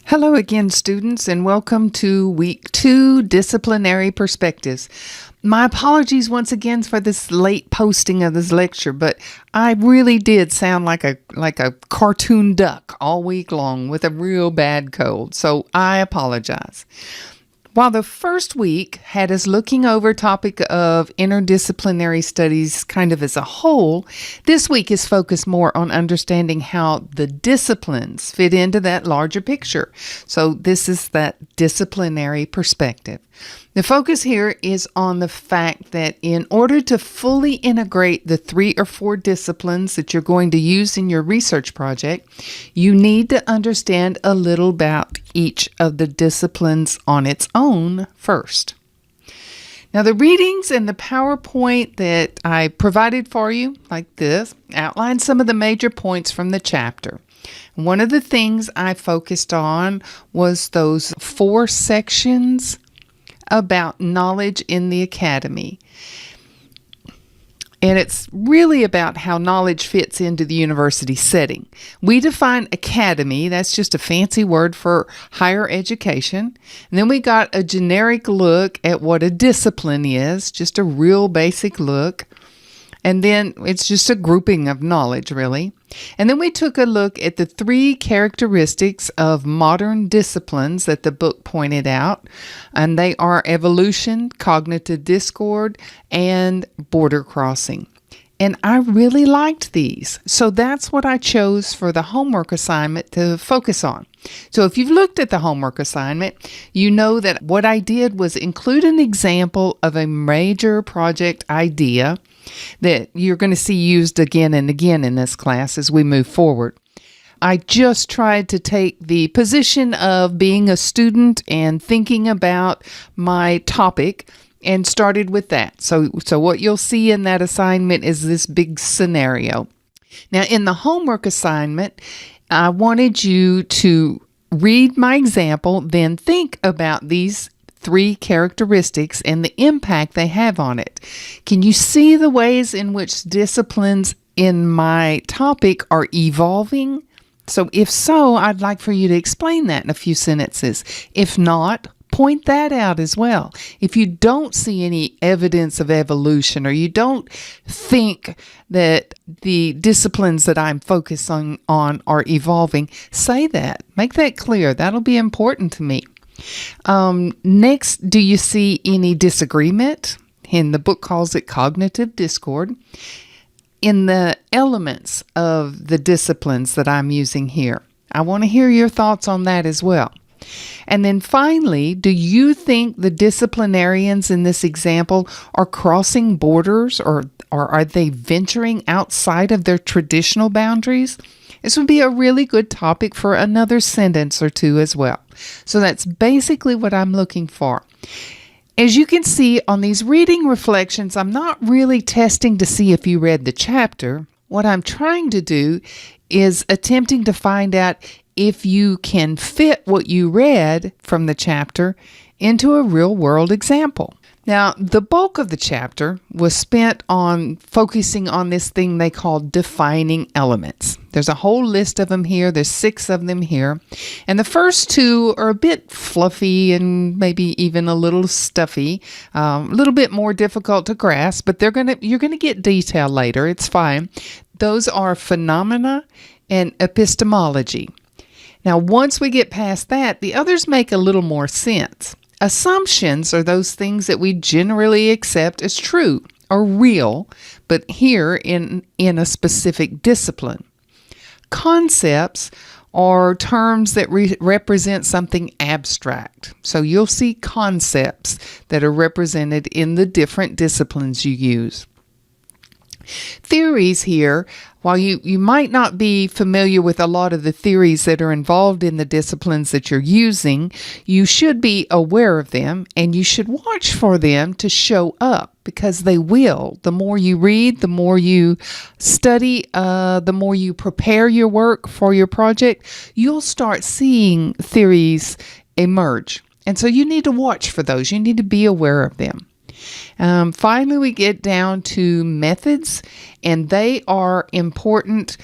Hello again, students, and welcome to Week 2, Disciplinary Perspectives. My apologies once again for this late posting of this lecture, but I really did sound like a cartoon duck all week long with a real bad cold, so I apologize. While the first week had us looking over topic of interdisciplinary studies kind of as a whole, this week is focused more on understanding how the disciplines fit into that larger picture. So this is that disciplinary perspective. The focus here is on the fact that in order to fully integrate the 3 or 4 disciplines that you're going to use in your research project, you need to understand a little about each of the disciplines on its own first. Now, the readings and the PowerPoint that I provided for you, like this, outline some of the major points from the chapter. One of the things I focused on was those 4 sections about knowledge in the academy. And it's really about how knowledge fits into the university setting. We define academy, that's just a fancy word for higher education. And then we got a generic look at what a discipline is, just a real basic look. And then it's just a grouping of knowledge, really. And then we took a look at the 3 characteristics of modern disciplines that the book pointed out. And they are evolution, cognitive discord, and border crossing. And I really liked these. So that's what I chose for the homework assignment to focus on. So if you've looked at the homework assignment, you know that what I did was include an example of a major project idea that you're going to see used again and again in this class as we move forward. I just tried to take the position of being a student and thinking about my topic and started with that. So what you'll see in that assignment is this big scenario. Now, in the homework assignment, I wanted you to read my example, then think about these 3 characteristics and the impact they have on it. Can you see the ways in which disciplines in my topic are evolving? So if so, I'd like for you to explain that in a few sentences. If not, point that out as well. If you don't see any evidence of evolution or you don't think that the disciplines that I'm focusing on are evolving, say that. Make that clear. That'll be important to me. Next, do you see any disagreement? And the book calls it cognitive discord in the elements of the disciplines that I'm using here. I want to hear your thoughts on that as well. And then finally, do you think the disciplinarians in this example are crossing borders or are they venturing outside of their traditional boundaries? This would be a really good topic for another sentence or 2 as well. So that's basically what I'm looking for. As you can see on these reading reflections, I'm not really testing to see if you read the chapter. What I'm trying to do is attempting to find out if you can fit what you read from the chapter into a real-world example. Now, the bulk of the chapter was spent on focusing on this thing they call defining elements. There's a whole list of them here. There's 6 of them here. And the first 2 are a bit fluffy and maybe even a little stuffy, a little bit more difficult to grasp, but you're going to get detail later. It's fine. Those are phenomena and epistemology. Now, once we get past that, the others make a little more sense. Assumptions are those things that we generally accept as true or real, but here in a specific discipline. Concepts are terms that represent something abstract. So you'll see concepts that are represented in the different disciplines you use. Theories here, while you might not be familiar with a lot of the theories that are involved in the disciplines that you're using, you should be aware of them and you should watch for them to show up because they will. The more you read, the more you study, the more you prepare your work for your project, you'll start seeing theories emerge. And so you need to watch for those. You need to be aware of them. Finally, we get down to methods, and they are important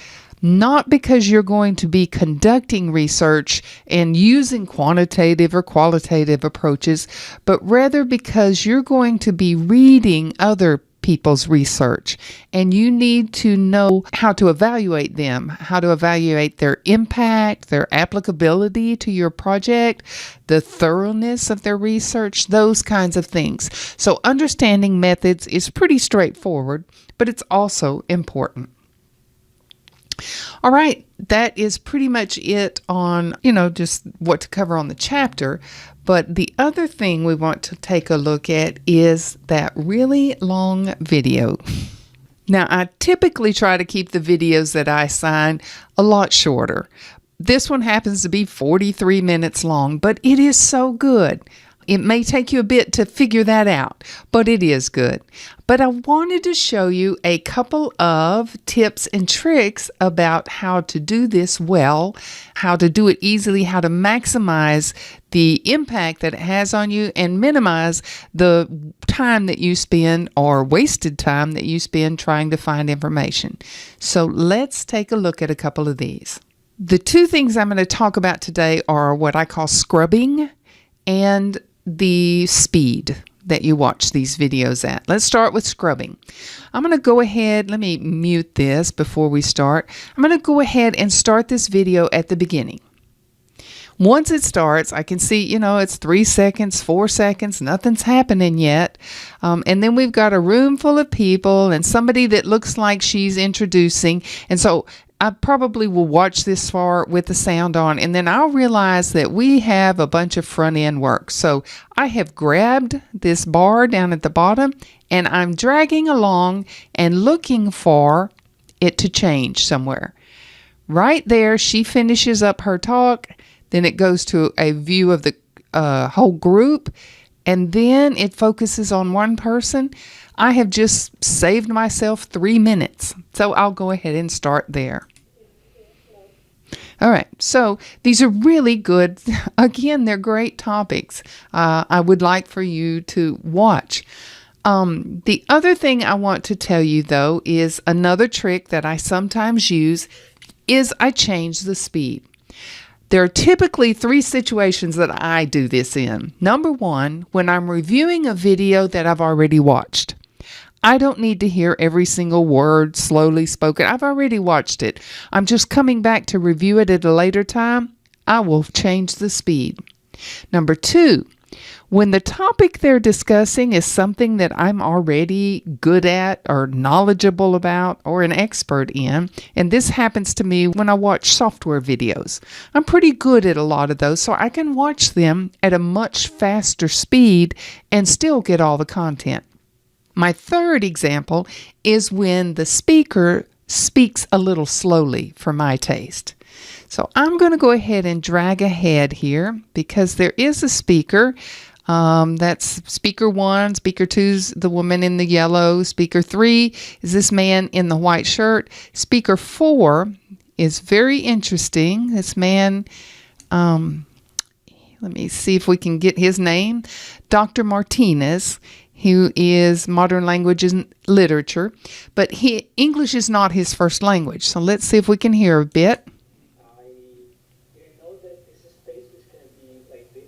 not because you're going to be conducting research and using quantitative or qualitative approaches, but rather because you're going to be reading other people's research, and you need to know how to evaluate them, how to evaluate their impact, their applicability to your project, the thoroughness of their research, those kinds of things. So understanding methods is pretty straightforward, but it's also important. All right, that is pretty much it on, just what to cover on the chapter. But the other thing we want to take a look at is that really long video. Now, I typically try to keep the videos that I assign a lot shorter. This one happens to be 43 minutes long, but it is so good. It may take you a bit to figure that out, but it is good. But I wanted to show you a couple of tips and tricks about how to do this well, how to do it easily, how to maximize the impact that it has on you and minimize the time that you spend or wasted time that you spend trying to find information. So let's take a look at a couple of these. The two things I'm going to talk about today are what I call scrubbing and the speed that you watch these videos at. Let's start with scrubbing. I'm going to go ahead, let me mute this before we start. I'm going to go ahead and start this video at the beginning. Once it starts, I can see, it's 3 seconds, 4 seconds, nothing's happening yet. And then we've got a room full of people and somebody that looks like she's introducing. And so I probably will watch this far with the sound on, and then I'll realize that we have a bunch of front end work. So I have grabbed this bar down at the bottom and I'm dragging along and looking for it to change somewhere. Right there, she finishes up her talk. Then it goes to a view of the whole group, and then it focuses on one person. I have just saved myself 3 minutes, so I'll go ahead and start there. All right, so these are really good. Again, they're great topics. I would like for you to watch. The other thing I want to tell you, though, is another trick that I sometimes use is I change the speed. There are typically 3 situations that I do this in. Number 1, when I'm reviewing a video that I've already watched. I don't need to hear every single word slowly spoken. I've already watched it. I'm just coming back to review it at a later time. I will change the speed. Number 2, when the topic they're discussing is something that I'm already good at or knowledgeable about or an expert in, and this happens to me when I watch software videos. I'm pretty good at a lot of those, so I can watch them at a much faster speed and still get all the content. My third example is when the speaker speaks a little slowly for my taste. So I'm going to go ahead and drag ahead here because there is a speaker. That's speaker 1, speaker 2's the woman in the yellow, speaker 3 is this man in the white shirt. Speaker 4 is very interesting. This man, let me see if we can get his name, Dr. Martinez, who is modern language and literature, but English is not his first language. So let's see if we can hear a bit. I didn't know that this space was going to be like this.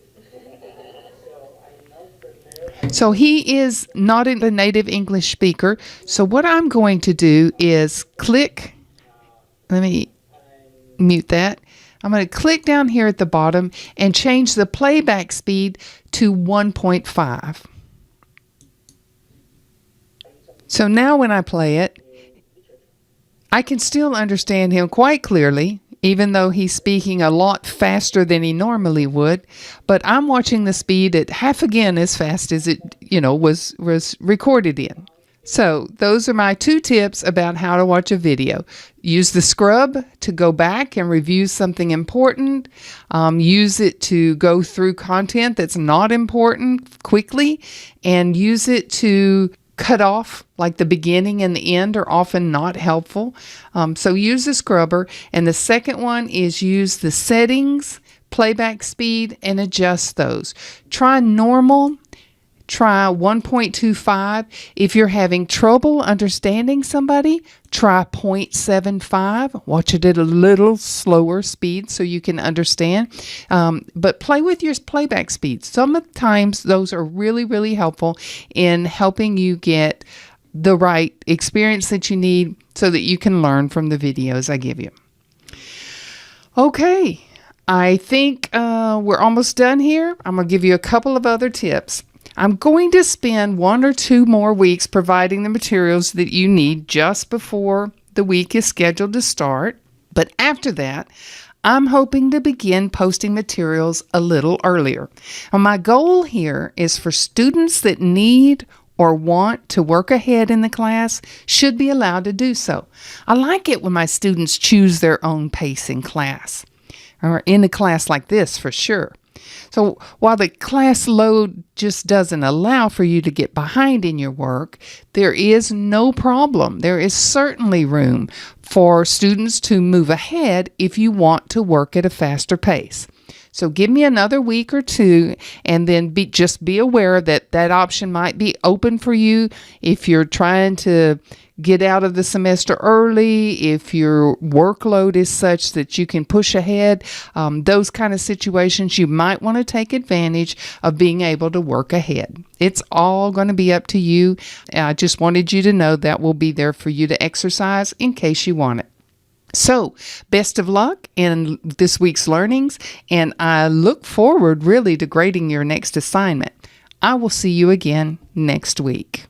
So I'm not prepared. So he is not a native English speaker. So what I'm going to do is click. Let me mute that. I'm going to click down here at the bottom and change the playback speed to 1.5. So now when I play it, I can still understand him quite clearly, even though he's speaking a lot faster than he normally would. But I'm watching the speed at half again as fast as it, was recorded in. So those are my 2 tips about how to watch a video. Use the scrub to go back and review something important. Use it to go through content that's not important quickly, and use it to cut off, like the beginning and the end are often not helpful. So use the scrubber. And the second one is use the settings, playback speed, and adjust those. Try normal. try 1.25. If you're having trouble understanding somebody, try 0.75. Watch it at a little slower speed so you can understand. But play with your playback speed. Sometimes those are really, really helpful in helping you get the right experience that you need so that you can learn from the videos I give you. Okay, I think we're almost done here. I'm going to give you a couple of other tips. I'm going to spend 1 or 2 more weeks providing the materials that you need just before the week is scheduled to start. But after that, I'm hoping to begin posting materials a little earlier. And my goal here is for students that need or want to work ahead in the class should be allowed to do so. I like it when my students choose their own pace in class, or in a class like this for sure. So while the class load just doesn't allow for you to get behind in your work, there is no problem. There is certainly room for students to move ahead if you want to work at a faster pace. So give me another week or 2, and then just be aware that that option might be open for you if you're trying to get out of the semester early, if your workload is such that you can push ahead. Those kind of situations, you might want to take advantage of being able to work ahead. It's all going to be up to you. I just wanted you to know that will be there for you to exercise in case you want it. So, best of luck in this week's learnings, and I look forward really to grading your next assignment. I will see you again next week.